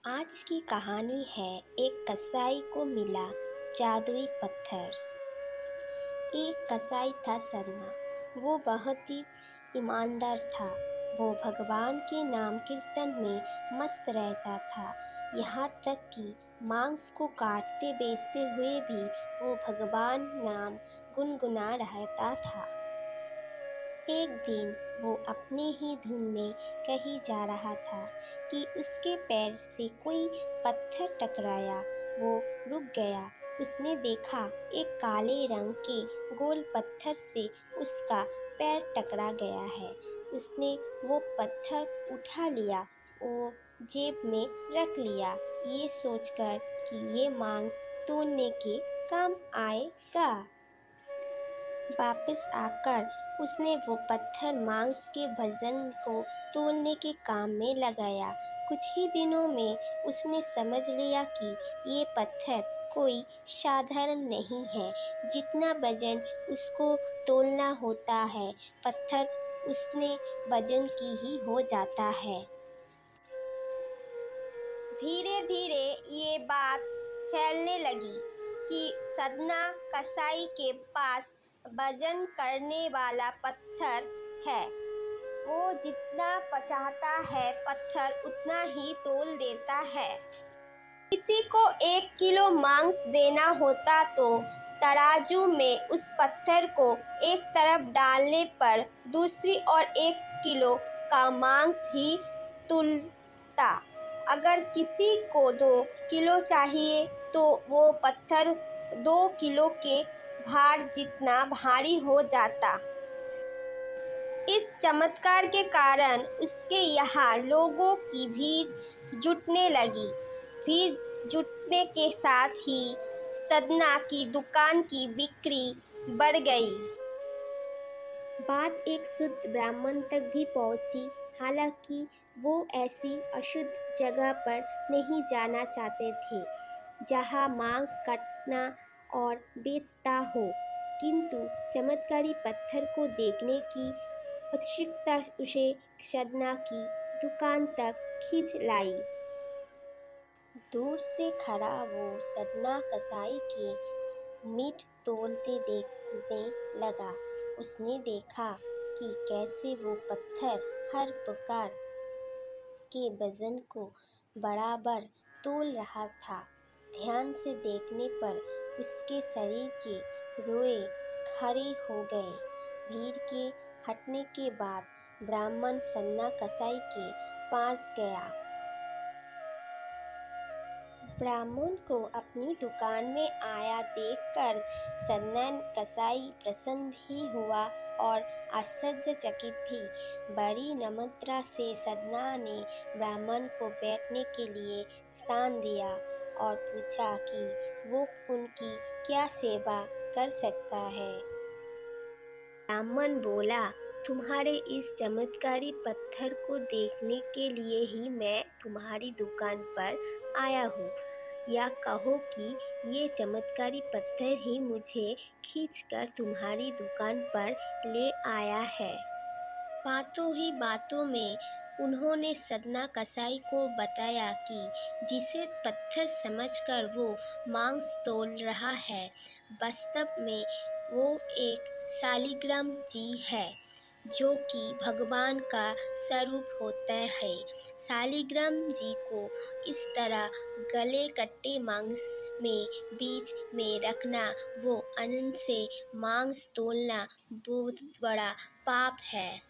आज की कहानी है एक कसाई को मिला जादुई पत्थर। एक कसाई था सन्ना। वो बहुत ही ईमानदार था। वो भगवान के नाम कीर्तन में मस्त रहता था। यहाँ तक कि मांस को काटते बेचते हुए भी वो भगवान नाम गुनगुना रहता था। एक दिन वो अपनी ही धुन में कहीं जा रहा था कि उसके पैर से कोई पत्थर टकराया। वो रुक गया। उसने देखा एक काले रंग के गोल पत्थर से उसका पैर टकरा गया है। उसने वो पत्थर उठा लिया और जेब में रख लिया, ये सोचकर कि ये मांस तोड़ने के काम आएगा। वापस आकर उसने वो पत्थर मांस के वजन को तोलने के काम में लगाया। कुछ ही दिनों में उसने समझ लिया कि ये पत्थर कोई साधारण नहीं है। जितना वजन उसको तोलना होता है, पत्थर उसने वजन की ही हो जाता है। धीरे धीरे ये बात फैलने लगी कि सदना कसाई के पास वजन करने वाला पत्थर है। वो जितना चाहता है पत्थर उतना ही तोल देता है। किसी को 1 किलो मांस देना होता तो तराजू में उस पत्थर को एक तरफ डालने पर दूसरी ओर 1 किलो का मांस ही तुलता। अगर किसी को 2 किलो चाहिए तो वो पत्थर 2 किलो के भार जितना भारी हो जाता। इस चमत्कार के कारण उसके यहाँ लोगों की भीड़ जुटने लगी। भीड़ जुटने के साथ ही सदना की दुकान की बिक्री बढ़ गई। बात एक शुद्ध ब्राह्मण तक भी पहुंची। हालांकि वो ऐसी अशुद्ध जगह पर नहीं जाना चाहते थे जहां मांस काटना और बेचता हो, किंतु चमत्कारी पत्थर को देखने की उत्सुकता उसे सदना की दुकान तक खींच लाई। दूर से खड़ा वो सदना कसाई की मीट तोलते देखने लगा। उसने देखा कि कैसे वो पत्थर हर प्रकार के वजन को बराबर तोल रहा था। ध्यान से देखने पर उसके शरीर के रोए खड़े हो गए। भीड़ के हटने के बाद ब्राह्मण सन्ना कसाई के पास गया। ब्राह्मण को अपनी दुकान में आया देखकर सन्ना कसाई प्रसन्न भी हुआ और आश्चर्यचकित भी। बड़ी नम्रता से सन्ना ने ब्राह्मण को बैठने के लिए स्थान दिया और पूछा कि वो उनकी क्या सेवा कर सकता है। ब्राह्मण बोला, तुम्हारे इस चमत्कारी पत्थर को देखने के लिए ही मैं तुम्हारी दुकान पर आया हूँ, या कहो कि ये चमत्कारी पत्थर ही मुझे खींचकर तुम्हारी दुकान पर ले आया है। बातों ही बातों में उन्होंने सदना कसाई को बताया कि जिसे पत्थर समझकर वो मांस तोल रहा है, वास्तव में वो एक शालिग्राम जी है, जो कि भगवान का स्वरूप होता है। शालिग्राम जी को इस तरह गले कटे मांस में बीच में रखना, वो अनंत से मांस तोलना बहुत बड़ा पाप है।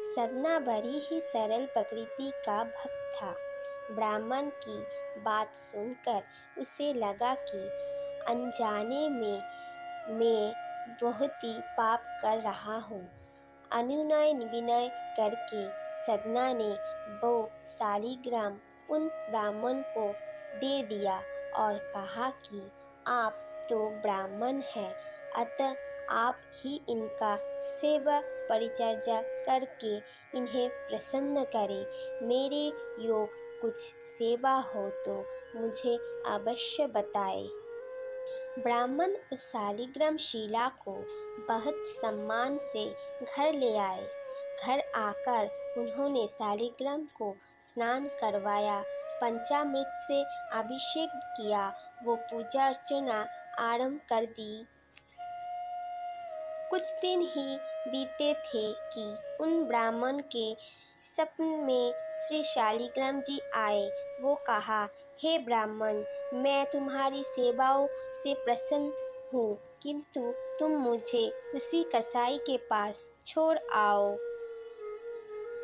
सदना बड़ी ही सरल प्रकृति का भक्त था। ब्राह्मण की बात सुनकर उसे लगा कि अनजाने में मैं बहुत ही पाप कर रहा हूँ। अनुनय विनय करके सदना ने वो शालिग्राम उन ब्राह्मण को दे दिया और कहा कि आप तो ब्राह्मण हैं, अतः आप ही इनका सेवा परिचर्या करके इन्हें प्रसन्न करें। मेरे योग कुछ सेवा हो तो मुझे अवश्य बताएं। ब्राह्मण उस शालिग्राम शिला को बहुत सम्मान से घर ले आए। घर आकर उन्होंने शालिग्राम को स्नान करवाया, पंचामृत से अभिषेक किया, वो पूजा अर्चना आरंभ कर दी। कुछ दिन ही बीते थे कि उन ब्राह्मण के स्वप्न में श्री शालिग्राम जी आए। वो कहा, हे ब्राह्मण, मैं तुम्हारी सेवाओं से प्रसन्न हूँ, किंतु तुम मुझे उसी कसाई के पास छोड़ आओ।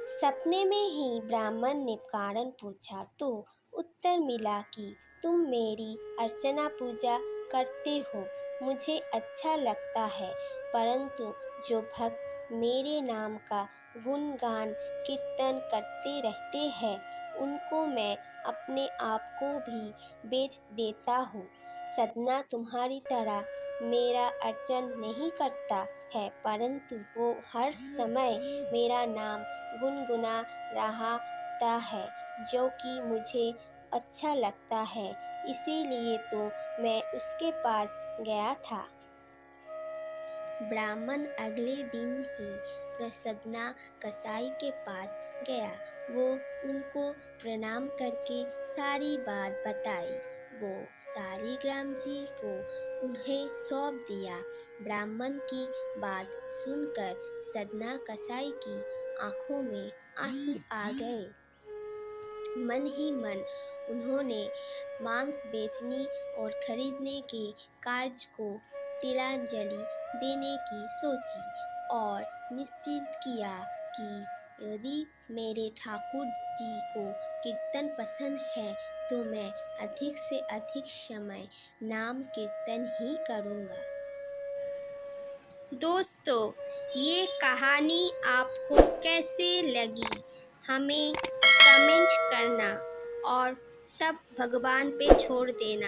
सपने में ही ब्राह्मण ने कारण पूछा तो उत्तर मिला कि तुम मेरी अर्चना पूजा करते हो, मुझे अच्छा लगता है, परंतु जो भक्त मेरे नाम का गुणगान कीर्तन करते रहते हैं, उनको मैं अपने आप को भी बेच देता हूँ। सदना तुम्हारी तरह मेरा अर्चन नहीं करता है, परंतु वो हर समय मेरा नाम गुनगुना रहा है, जो कि मुझे अच्छा लगता है, इसीलिए तो मैं उसके पास गया था। ब्राह्मण अगले दिन ही प्रसन्ना कसाई के पास गया। वो उनको प्रणाम करके सारी बात बताई। वो शालिग्राम जी को उन्हें सौंप दिया। ब्राह्मण की बात सुनकर सदना कसाई की आंखों में आंसू आ गए। मन ही मन उन्होंने मांस बेचने और खरीदने के कार्य को तिलांजलि देने की सोची और निश्चित किया कि यदि मेरे ठाकुर जी को कीर्तन पसंद है तो मैं अधिक से अधिक समय नाम कीर्तन ही करूँगा। दोस्तों, ये कहानी आपको कैसे लगी, हमें कमेंट करना और सब भगवान पे छोड़ देना।